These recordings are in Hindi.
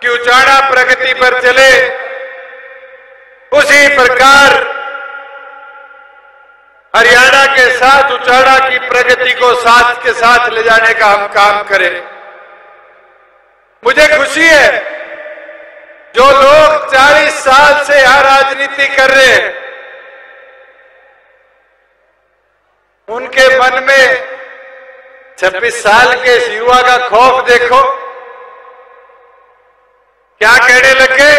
कि उचाड़ा प्रगति पर चले, उसी प्रकार हरियाणा के साथ उचाड़ा की प्रगति को साथ के साथ ले जाने का हम काम करें। मुझे खुशी है जो लोग 40 साल से यहां राजनीति कर रहे हैं, उनके मन में 26 साल के इस युवा का खौफ देखो। क्या कहने लगे?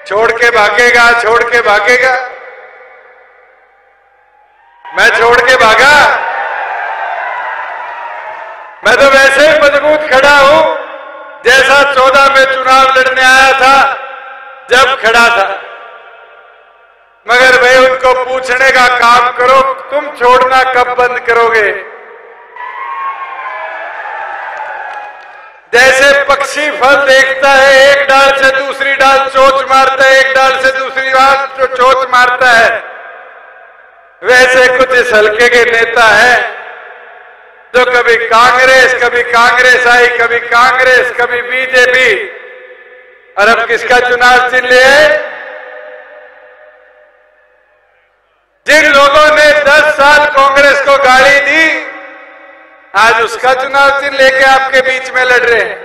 छोड़ के भागेगा, छोड़ के भागेगा। मैं छोड़ के भागा? मैं तो वैसे ही मजबूत खड़ा हूं जैसा 14 में चुनाव लड़ने आया था जब खड़ा था। मगर भाई उनको पूछने का काम करो, तुम छोड़ना कब बंद करोगे? जैसे पक्षी फल देखता है, एक डाल से दूसरी डाल चोंच मारता है, एक डाल से दूसरी डाल जो चोंच मारता है, वैसे कुछ इस हल्के के नेता है जो कभी कांग्रेस आई, कभी कांग्रेस, कभी बीजेपी, और अब किसका चुनाव चिन्ह है? जिन लोगों ने 10 साल कांग्रेस को गाली दी, आज उसका चुनाव चिन्ह लेके आपके बीच में लड़ रहे हैं।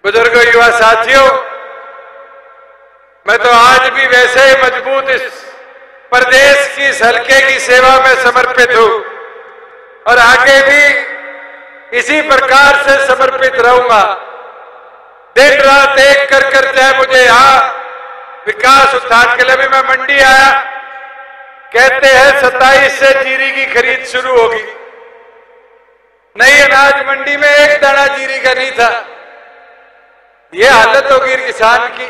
बुजुर्गों, युवा साथियों, मैं तो आज भी वैसे ही मजबूत इस प्रदेश की इस हल्के की सेवा में समर्पित हूं और आगे भी इसी प्रकार से समर्पित रहूंगा। दिन रात एक कर चाहे मुझे यहां विकास उत्थान के लिए भी मैं मंडी आया, कहते हैं 27 से जीरी की खरीद शुरू होगी। नहीं, अनाज मंडी में एक दाना जीरी का नहीं था। ये हालत होगी किसान की।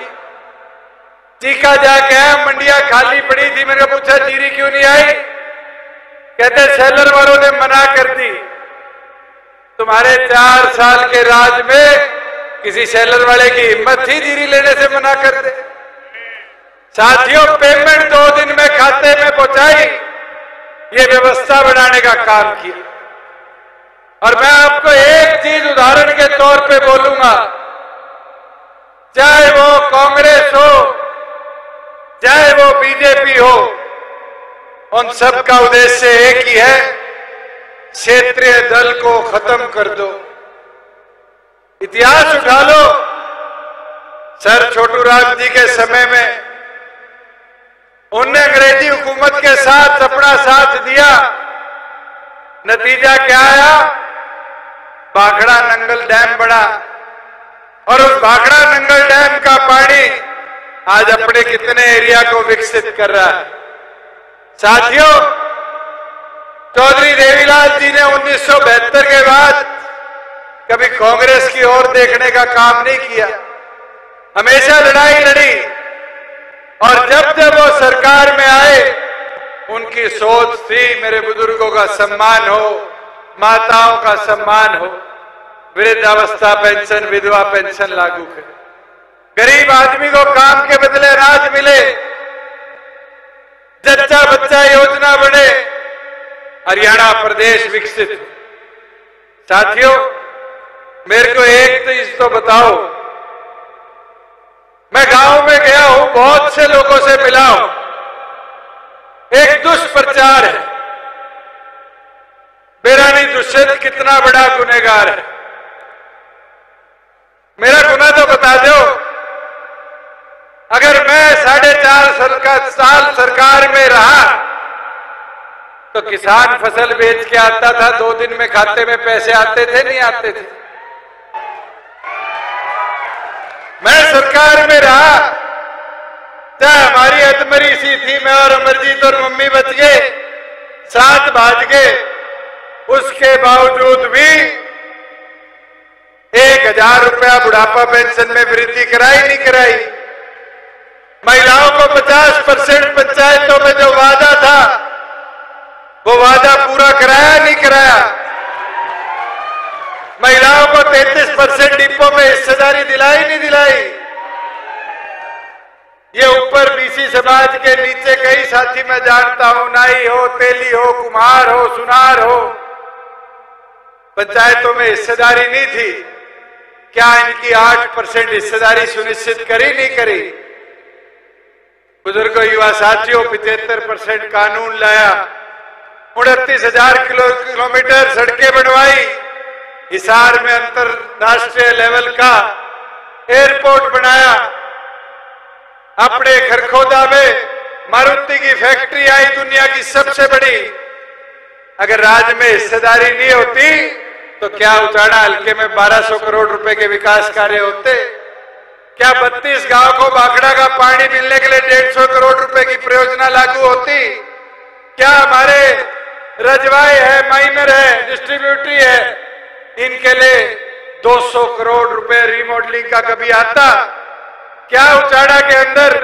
चीखा जाके आया, मंडियां खाली पड़ी थी। मैंने पूछा जीरी क्यों नहीं आई? कहते सेलर वालों ने मना कर दी। तुम्हारे 4 साल के राज में किसी सेलर वाले की हिम्मत थी जीरी लेने से मना कर दे? साथियों, पेमेंट 2 दिन में खाते में पहुंचाई, ये व्यवस्था बनाने का काम किया। और मैं आपको एक चीज उदाहरण के तौर पे बोलूंगा, चाहे वो कांग्रेस हो, चाहे वो बीजेपी हो, उन सब का उद्देश्य एक ही है, क्षेत्रीय दल को खत्म कर दो। इतिहास उठा लो, सर छोटू राम जी के समय में उनने अंग्रेजी हुकूमत के साथ अपना साथ दिया। नतीजा क्या आया? भाखड़ा नंगल डैम बना और उस भाखड़ा नंगल डैम का पानी आज अपने कितने एरिया को विकसित कर रहा है। साथियों, चौधरी देवीलाल जी ने 1972 के बाद कभी कांग्रेस की ओर देखने का काम नहीं किया, हमेशा लड़ाई लड़ी। और जब जब वो सरकार में आए, उनकी सोच थी मेरे बुजुर्गों का सम्मान हो, माताओं का सम्मान हो, वृद्धावस्था पेंशन, विधवा पेंशन लागू करें, गरीब आदमी को काम के बदले अनाज मिले, जच्चा बच्चा योजना बढ़े, हरियाणा प्रदेश विकसित हो। साथियों, मेरे को एक चीज तो बताओ, मैं गांव में गया हूं, बहुत से लोगों से मिला हूं, एक दुष्प्रचार है, मेरा नहीं दुष्यंत कितना बड़ा गुनहगार है। मेरा गुना तो बता दो। अगर मैं 4.5 साल सरकार में रहा तो किसान फसल बेच के आता था, 2 दिन में खाते में पैसे आते थे, नहीं आते थे? मैं सरकार में रहा, चाहे हमारी अधमरी सी थी, मैं और अमरजीत और मम्मी बच गए, 7 भाज गए, उसके बावजूद भी 1000 रुपया बुढ़ापा पेंशन में वृद्धि कराई नहीं कराई? महिलाओं को 50% पंचायतों में जो वादा था, वो वादा पूरा कराया नहीं कराया? महिलाओं को 33% डिपो में हिस्सेदारी दिलाई नहीं दिलाई? ये ऊपर बीसी समाज के नीचे कई साथी मैं जानता हूं, नाई हो, तेली हो, कुम्हार हो, सुनार हो, पंचायतों में हिस्सेदारी नहीं थी। क्या इनकी 8% हिस्सेदारी सुनिश्चित करी नहीं करी? बुजुर्गों, युवा साथियों, 75% कानून लाया, 29,000 किलोमीटर सड़कें बनवाई, हिसार में अंतरराष्ट्रीय लेवल का एयरपोर्ट बनाया, अपने खरखोदा में मारुति की फैक्ट्री आई, दुनिया की सबसे बड़ी। अगर राज्य में हिस्सेदारी नहीं होती तो क्या उचाड़ा हल्के में 1200 करोड़ रुपए के विकास कार्य होते? क्या 32 गांव को भाखड़ा का पानी मिलने के लिए 150 करोड़ रुपए की परियोजना लागू होती? क्या हमारे रजवाए है, माइनर है, डिस्ट्रीब्यूटरी है, इनके लिए 200 करोड़ रुपए रिमॉडलिंग का कभी आता? क्या उचाड़ा के अंदर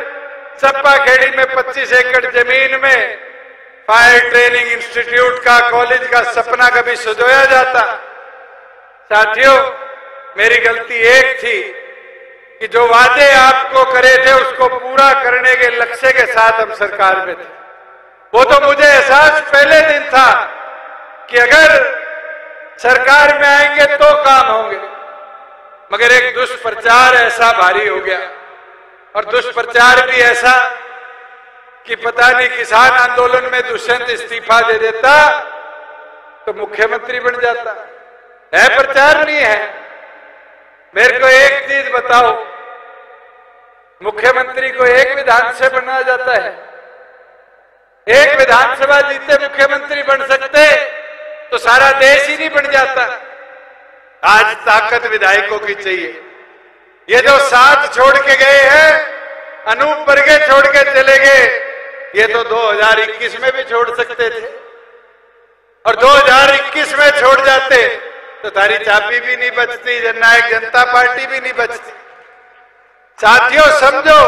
सप्पा खेड़ी में 25 एकड़ जमीन में फायर ट्रेनिंग इंस्टीट्यूट का, कॉलेज का सपना कभी सजोया जाता? साथियों, मेरी गलती एक थी कि जो वादे आपको करे थे उसको पूरा करने के लक्ष्य के साथ हम सरकार में थे। वो तो मुझे एहसास पहले दिन था कि अगर सरकार में आएंगे तो काम होंगे, मगर एक दुष्प्रचार ऐसा भारी हो गया, और दुष्प्रचार भी ऐसा कि पता नहीं किसान आंदोलन में दुष्यंत इस्तीफा दे देता तो मुख्यमंत्री बन जाता। है प्रचार नहीं है? मेरे को एक चीज बताओ, मुख्यमंत्री को एक विधान से बना जाता है? एक विधानसभा जीते मुख्यमंत्री बन सकते तो सारा देश ही नहीं बन जाता। आज ताकत विधायकों की चाहिए। ये जो साथ छोड़ के गए हैं, अनूप बरगे छोड़ के चले गए, ये तो 2021 में भी छोड़ सकते थे, और 2021 में छोड़ जाते तो तारी चाबी भी नहीं बचती, जननायक जनता पार्टी भी नहीं बचती। साथियों समझो,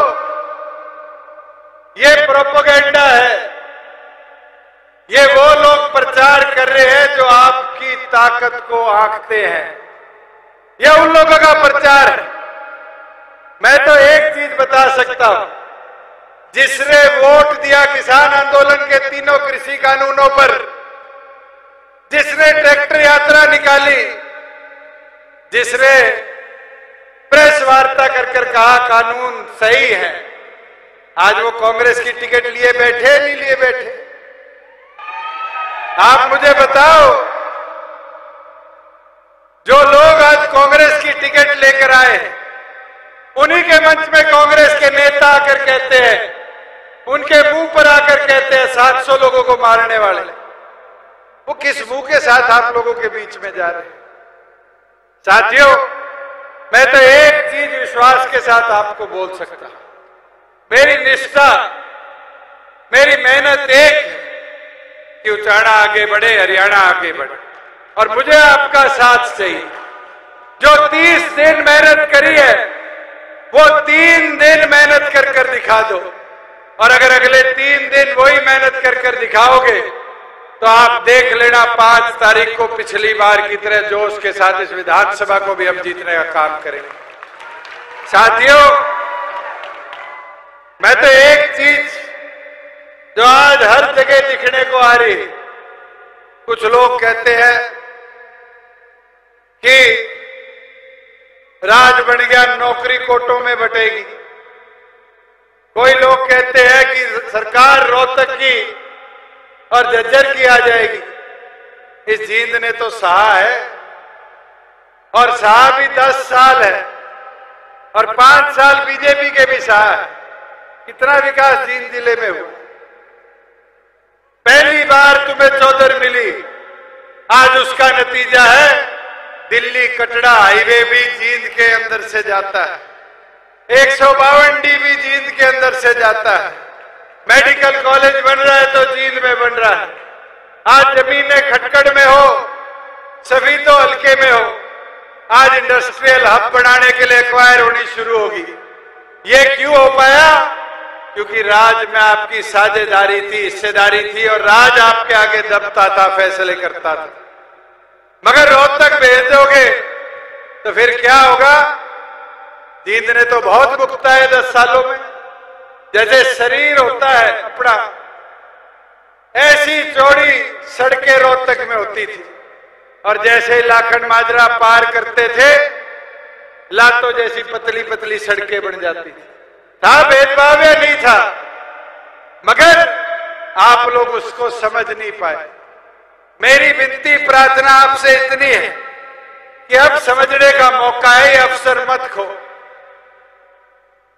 ये प्रोपेगेंडा है, ये वो लोग प्रचार कर रहे हैं जो आपकी ताकत को आंकते हैं। ये उन लोगों का प्रचार है। मैं तो एक चीज बता सकता हूं, जिसने वोट दिया किसान आंदोलन के तीनों कृषि कानूनों पर, जिसने ट्रैक्टर यात्रा निकाली, जिसने प्रेस वार्ता कर कहा कानून सही है, आज वो कांग्रेस की टिकट लिए बैठे नहीं लिए बैठे? आप मुझे बताओ, जो लोग आज कांग्रेस की टिकट लेकर आए हैं, उन्हीं के मंच में कांग्रेस के नेता आकर कहते हैं, उनके मुंह पर आकर कहते हैं 700 लोगों को मारने वाले। वो किस मुंह के साथ आप लोगों के बीच में जा रहे हैं? साथियों, मैं तो एक चीज विश्वास के साथ आपको बोल सकता हूं, मेरी निष्ठा, मेरी मेहनत एक है कि उचाड़ा आगे बढ़े, हरियाणा आगे बढ़े, और मुझे आपका साथ चाहिए। जो 30 दिन मेहनत करी है वो 3 दिन मेहनत कर दिखा दो, और अगर अगले 3 दिन वही मेहनत कर दिखाओगे तो आप देख लेना 5 तारीख को पिछली बार की तरह जोश के साथ इस विधानसभा को भी हम जीतने का काम करेंगे। साथियों, मैं तो एक चीज जो आज हर जगह दिखने को आ रही, कुछ लोग कहते हैं कि राज बन गया, नौकरी कोटों में बटेगी। कोई लोग कहते हैं कि सरकार रोहतक की और झज्जर की आ जाएगी। इस जींद ने तो सहा है, और सहा भी 10 साल है, और 5 साल बीजेपी के भी सहा है। कितना विकास जींद जिले में हुआ। पहली बार तुम्हें चौधर मिली, आज उसका नतीजा है दिल्ली कटड़ा हाईवे भी जींद के अंदर से जाता है, 152 भी जींद के अंदर से जाता है, मेडिकल कॉलेज बन रहा है तो जींद में बन रहा है। आज जमीनें खटकड़ में हो, सफीदो हल्के में हो, आज इंडस्ट्रियल हब बनाने के लिए एक्वायर होनी शुरू होगी। ये क्यों हो पाया? क्योंकि राज में आपकी साझेदारी थी, हिस्सेदारी थी, और राज आपके आगे दबता था, फैसले करता था। मगर रोहतक भेज दोगे तो फिर क्या होगा? जींद ने तो बहुत भुगता है 10 सालों में। जैसे शरीर होता है अपना, ऐसी चौड़ी सड़कें रोहतक में होती थी, और जैसे लाखन माजरा पार करते थे लातों जैसी पतली पतली सड़कें बन जाती थी। था भेदभाव या नहीं था? मगर आप लोग उसको समझ नहीं पाए। मेरी विनती प्रार्थना आपसे इतनी है कि अब समझने का मौका है, ये अवसर मत खो।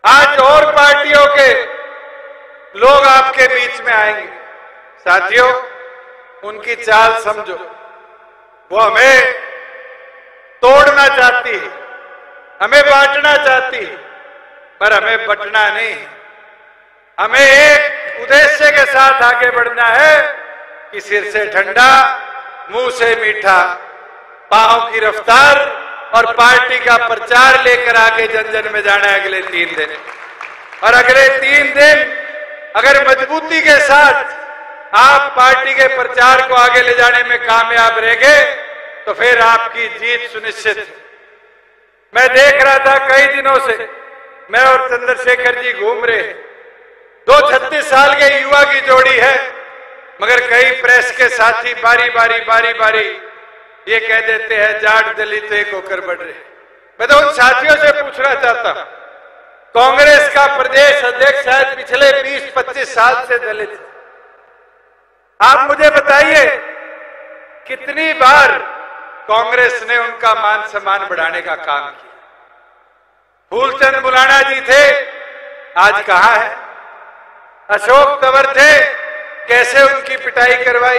आज और पार्टियों के लोग आपके बीच में आएंगे। साथियों, उनकी चाल समझो। वो हमें तोड़ना चाहती है, हमें बांटना चाहती है, पर हमें बंटना नहीं। हमें एक उद्देश्य के साथ आगे बढ़ना है कि सिर से ठंडा, मुंह से मीठा, पांव की रफ्तार और पार्टी का प्रचार लेकर आगे जन जन में जाना है अगले 3 दिन। और अगले 3 दिन अगर मजबूती के साथ आप पार्टी के प्रचार को आगे ले जाने में कामयाब रहेंगे तो फिर आपकी जीत सुनिश्चित है। मैं देख रहा था कई दिनों से, मैं और चंद्रशेखर जी घूम रहे हैं। 2 36 साल के युवा की जोड़ी है, मगर कई प्रेस के साथी बारी बारी ये कह देते हैं जाट दलित एक होकर बढ़ रहे। मैं तो उन साथियों से पूछना चाहता हूं, कांग्रेस का प्रदेश अध्यक्ष शायद पिछले 20-25 साल से दलित है। आप मुझे बताइए कितनी बार कांग्रेस ने उनका मान सम्मान बढ़ाने का काम किया? फूलचंद बुलाना जी थे, आज कहां है? अशोक तंवर थे, कैसे उनकी पिटाई करवाई?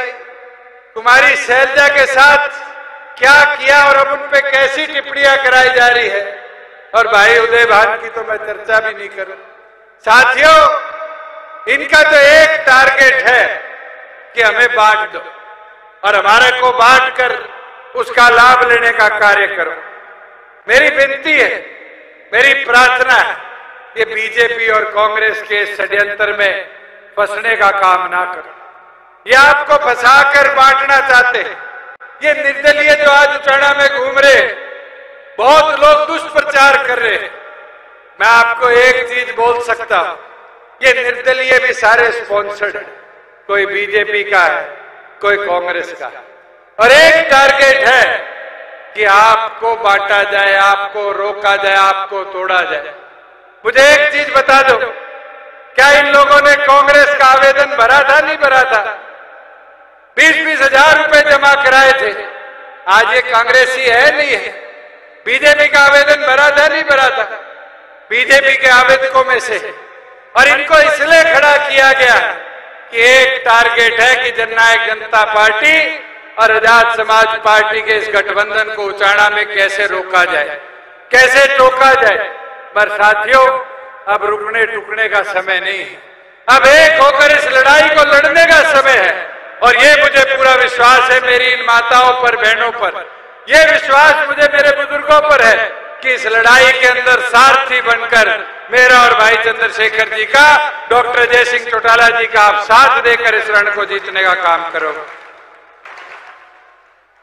कुमारी शैलजा के साथ क्या किया और अब उन पे कैसी टिप्पणियां कराई जा रही है? और भाई उदय भान की तो मैं चर्चा भी नहीं करूं। साथियों, इनका तो एक टारगेट है कि हमें बांट दो और हमारे को बांट कर उसका लाभ लेने का कार्य करो। मेरी विनती है, मेरी प्रार्थना है, ये बीजेपी और कांग्रेस के षड्यंत्र में फंसने का काम ना करो। ये आपको फंसाकर बांटना चाहते हैं। ये निर्दलीय जो आज उचाना में घूम रहे, बहुत लोग दुष्प्रचार कर रहे हैं। मैं आपको एक चीज बोल सकता हूं, ये निर्दलीय भी सारे स्पॉन्सर्ड है। कोई बीजेपी का है, कोई कांग्रेस का है, और एक टारगेट है कि आपको बांटा जाए, आपको रोका जाए, आपको तोड़ा जाए। मुझे एक चीज बता दो, क्या इन लोगों ने कांग्रेस का आवेदन भरा था? नहीं भरा था। 20-20 हजार रुपए जमा कराए थे। आज ये कांग्रेसी है नहीं है? बीजेपी का आवेदन भरा था? नहीं भरा था? बीजेपी के आवेदकों में से। और इनको इसलिए खड़ा किया गया कि एक टारगेट है कि जननायक जनता पार्टी और आजाद समाज पार्टी के इस गठबंधन को उचाना में कैसे रोका जाए, कैसे टोका जाए। पर साथियों, अब रुकने टुकने का समय नहीं है। अब एक होकर इस लड़ाई को लड़ने का समय है। और ये मुझे पूरा विश्वास है मेरी इन माताओं पर, बहनों पर, ये विश्वास मुझे मेरे बुजुर्गों पर है कि इस लड़ाई के अंदर सारथी बनकर मेरा और भाई चंद्रशेखर जी का, डॉक्टर अजय सिंह चौटाला जी का आप साथ देकर इस रण को जीतने का काम करोगे।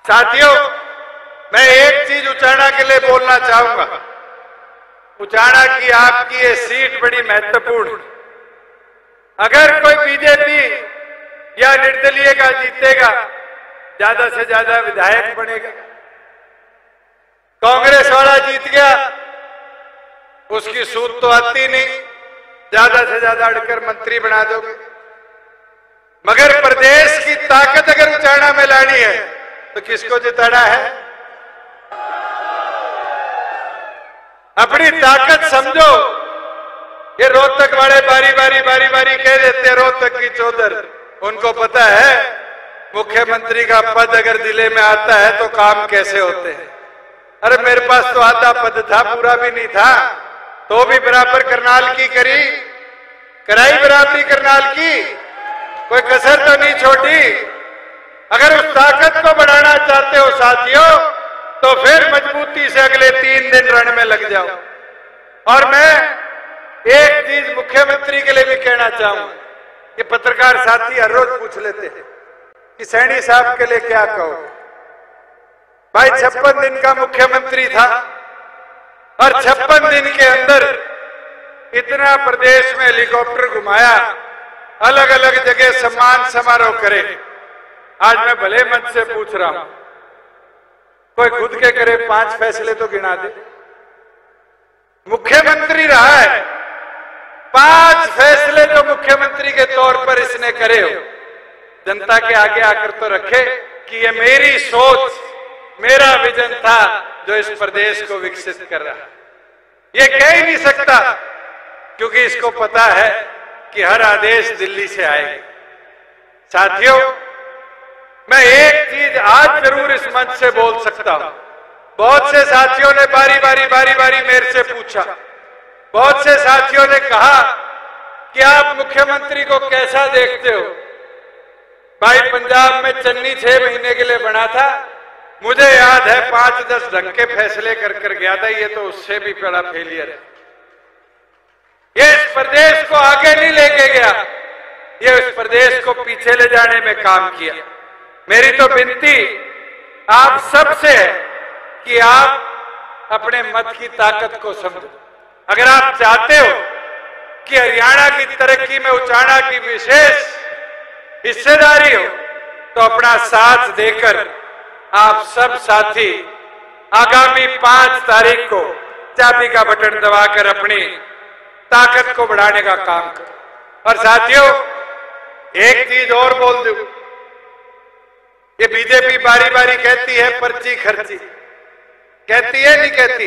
साथियों, मैं एक चीज उचाना के लिए बोलना चाहूंगा। उचाना की आपकी ये सीट बड़ी महत्वपूर्ण। अगर कोई बीजेपी या निर्दलीय का जीतेगा, ज्यादा से ज्यादा विधायक बनेगा। कांग्रेस वाला जीत गया, उसकी सूद तो आती नहीं, ज्यादा से ज्यादा अड़कर मंत्री बना दोगे। मगर प्रदेश की ताकत अगर उचाना में लानी है तो किसको जिताना है? अपनी ताकत समझो। ये रोहतक वाले बारी बारी कह देते हैं रोहतक की चौधर। उनको पता है मुख्यमंत्री का पद अगर जिले में आता है तो काम कैसे होते हैं। अरे मेरे पास तो आधा पद था, पूरा भी नहीं था, तो भी बराबर करनाल की कराई बराबरी करनाल की, कोई कसर तो नहीं छोड़ी। अगर उस ताकत को बढ़ाना चाहते हो साथियों, तो फिर मजबूती से अगले 3 दिन रण में लग जाओ। और मैं एक चीज मुख्यमंत्री के लिए भी कहना चाहूंगा। ये पत्रकार साथी हर रोज पूछ लेते हैं कि सैनी साहब के लिए क्या कहो। भाई 56 दिन का मुख्यमंत्री था और 56 दिन के अंदर इतना प्रदेश में हेलीकॉप्टर घुमाया, अलग अलग जगह सम्मान समारोह करे। आज मैं भले मन से पूछ रहा हूं, कोई खुद के करे 5 फैसले तो गिना दे। मुख्यमंत्री रहा है, 5 फैसले तो मुख्यमंत्री के तौर पर इसने करे हो, जनता के आगे आकर तो रखे कि ये मेरी सोच, मेरा विजन था जो इस प्रदेश को विकसित कर रहा है। ये कह ही नहीं सकता क्योंकि इसको पता है कि हर आदेश दिल्ली से आएगा। साथियों, मैं एक चीज आज जरूर इस मंच से बोल सकता हूं। बहुत से साथियों ने बारी बारी मेरे से पूछा, बहुत से साथियों ने कहा कि आप मुख्यमंत्री को कैसा देखते हो। भाई, पंजाब में चन्नी 6 महीने के लिए बना था, मुझे याद है 5-10 ढंग के फैसले कर गया था। ये तो उससे भी बड़ा फेलियर है। ये इस प्रदेश को आगे नहीं लेके गया, ये इस प्रदेश को पीछे ले जाने में काम किया। मेरी तो विनती आप सबसे है कि आप अपने मत की ताकत को समझो। अगर आप चाहते हो कि हरियाणा की तरक्की में उचाना की विशेष हिस्सेदारी हो, तो अपना साथ देकर आप सब साथी आगामी 5 तारीख को चाबी का बटन दबाकर अपनी ताकत को बढ़ाने का काम करो। और साथियों, एक चीज और बोल दूं, ये बीजेपी बारी बारी कहती है पर्ची खर्ची, कहती है नहीं कहती?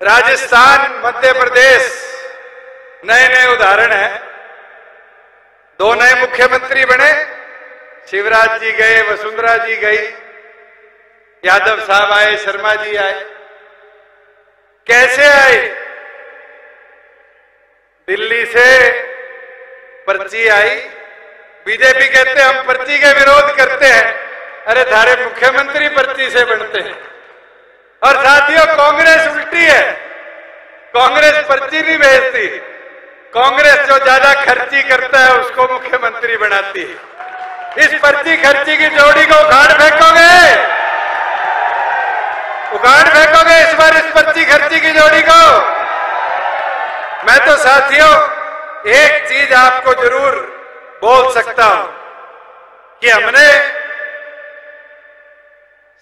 राजस्थान, मध्य प्रदेश नए उदाहरण है। 2 नए मुख्यमंत्री बने, शिवराज जी गए, वसुंधरा जी गई, यादव साहब आए, शर्मा जी आए। कैसे आए? दिल्ली से पर्ची आई। बीजेपी कहते हम पर्ची के विरोध करते हैं, अरे थारे मुख्यमंत्री पर्ची से बनते हैं। और साथियों, कांग्रेस उल्टी है, कांग्रेस पर्ची नहीं भेजती, कांग्रेस जो ज्यादा खर्ची करता है उसको मुख्यमंत्री बनाती है। इस पर्ची खर्ची की जोड़ी को उखाड़ फेंकोगे? उखाड़ फेंकोगे इस बार इस पर्ची खर्ची की जोड़ी को? मैं तो साथियों एक चीज आपको जरूर बोल सकता हूं कि हमने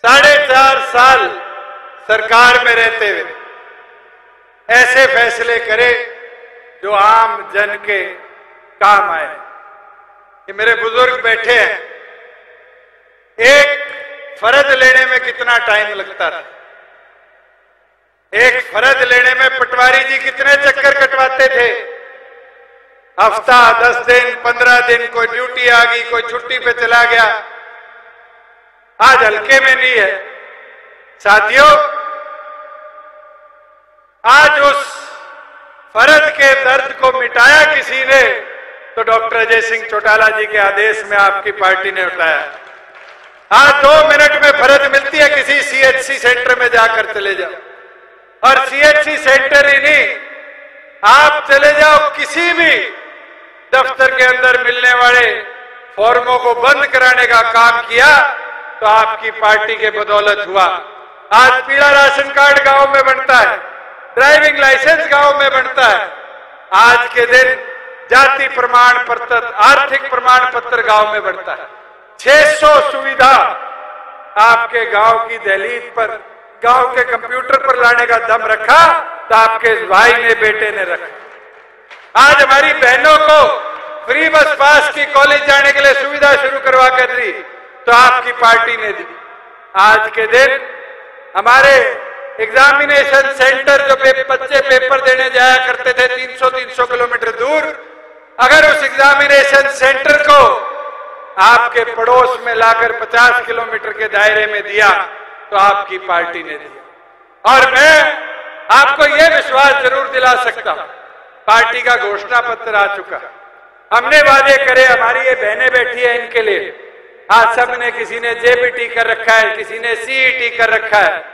4.5 साल सरकार में रहते हुए ऐसे फैसले करे जो आम जन के काम आए। ये मेरे बुजुर्ग बैठे हैं, एक फर्ज लेने में कितना टाइम लगता था। एक फर्ज लेने में पटवारी जी कितने चक्कर कटवाते थे, हफ्ता, 10 दिन, 15 दिन, कोई ड्यूटी आ गई, कोई छुट्टी पे चला गया। आज हल्के में नहीं है साथियों। आज उस फर्ज के दर्द को मिटाया किसी ने, तो डॉक्टर अजय सिंह चौटाला जी के आदेश में आपकी पार्टी ने उठाया। आज 2 मिनट में फर्ज मिलती है, किसी सीएचसी सेंटर में जाकर चले जाओ। और सीएचसी सेंटर ही नहीं, आप चले जाओ किसी भी दफ्तर के अंदर मिलने वाले फॉर्मों को बंद कराने का काम किया तो आपकी पार्टी के बदौलत हुआ। आज पीला राशन कार्ड गांव में बनता है, ड्राइविंग लाइसेंस गांव में बनता है। आज के दिन जाति प्रमाण पत्र, आर्थिक प्रमाण पत्र गांव में बनता है। 600 सुविधा आपके गांव की दहलीज पर, गांव के कंप्यूटर पर लाने का दम रखा तो आपके भाई ने, बेटे ने रखा। आज हमारी बहनों को फ्री बस पास की कॉलेज जाने के लिए सुविधा शुरू करवा कर दी तो आपकी पार्टी ने दी। आज के दिन हमारे एग्जामिनेशन सेंटर, जो बच्चे पेपर देने जाया करते थे 300-300 किलोमीटर दूर, अगर उस एग्जामिनेशन सेंटर को आपके पड़ोस में लाकर 50 किलोमीटर के दायरे में दिया तो आपकी पार्टी ने दिया। और मैं आपको यह विश्वास जरूर दिला सकता हूं, पार्टी का घोषणा पत्र आ चुका, हमने वादे करे, हमारी ये बहनें बैठी है इनके लिए। आज सबने, किसी ने जेबीटी कर रखा है, किसी ने सीईटी कर रखा है।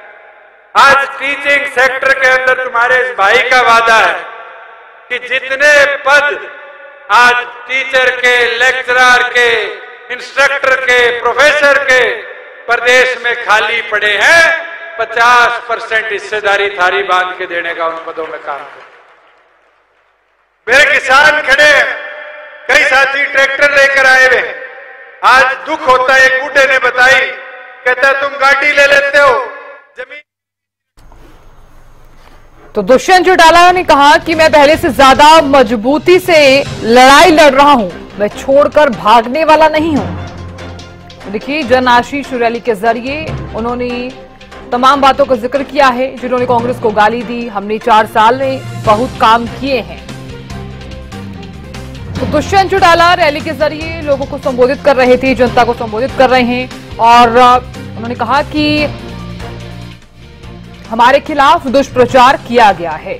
आज टीचिंग सेक्टर के अंदर तुम्हारे इस भाई का वादा है कि जितने पद आज टीचर के, लेक्चरर के, इंस्ट्रक्टर के, प्रोफेसर के प्रदेश में खाली पड़े हैं, 50% हिस्सेदारी थारी बांध के देने का उन पदों में काम करें। मेरे किसान खड़े, कई साथी ट्रैक्टर लेकर आए हुए। आज दुख होता है, एक बूढ़े ने बताई, कहता तुम गाड़ी ले लेते हो, जमीन तो दुष्यंत चौटाला ने कहा कि मैं पहले से ज्यादा मजबूती से लड़ाई लड़ रहा हूं, मैं छोड़कर भागने वाला नहीं हूं। तो देखिए, जन आशीष रैली के जरिए उन्होंने तमाम बातों का जिक्र किया है जिन्होंने कांग्रेस को गाली दी। हमने 4 साल में बहुत काम किए हैं। तो दुष्यंत चौटाला रैली के जरिए लोगों को संबोधित कर रहे थे, जनता को संबोधित कर रहे हैं और उन्होंने कहा कि हमारे खिलाफ दुष्प्रचार किया गया है।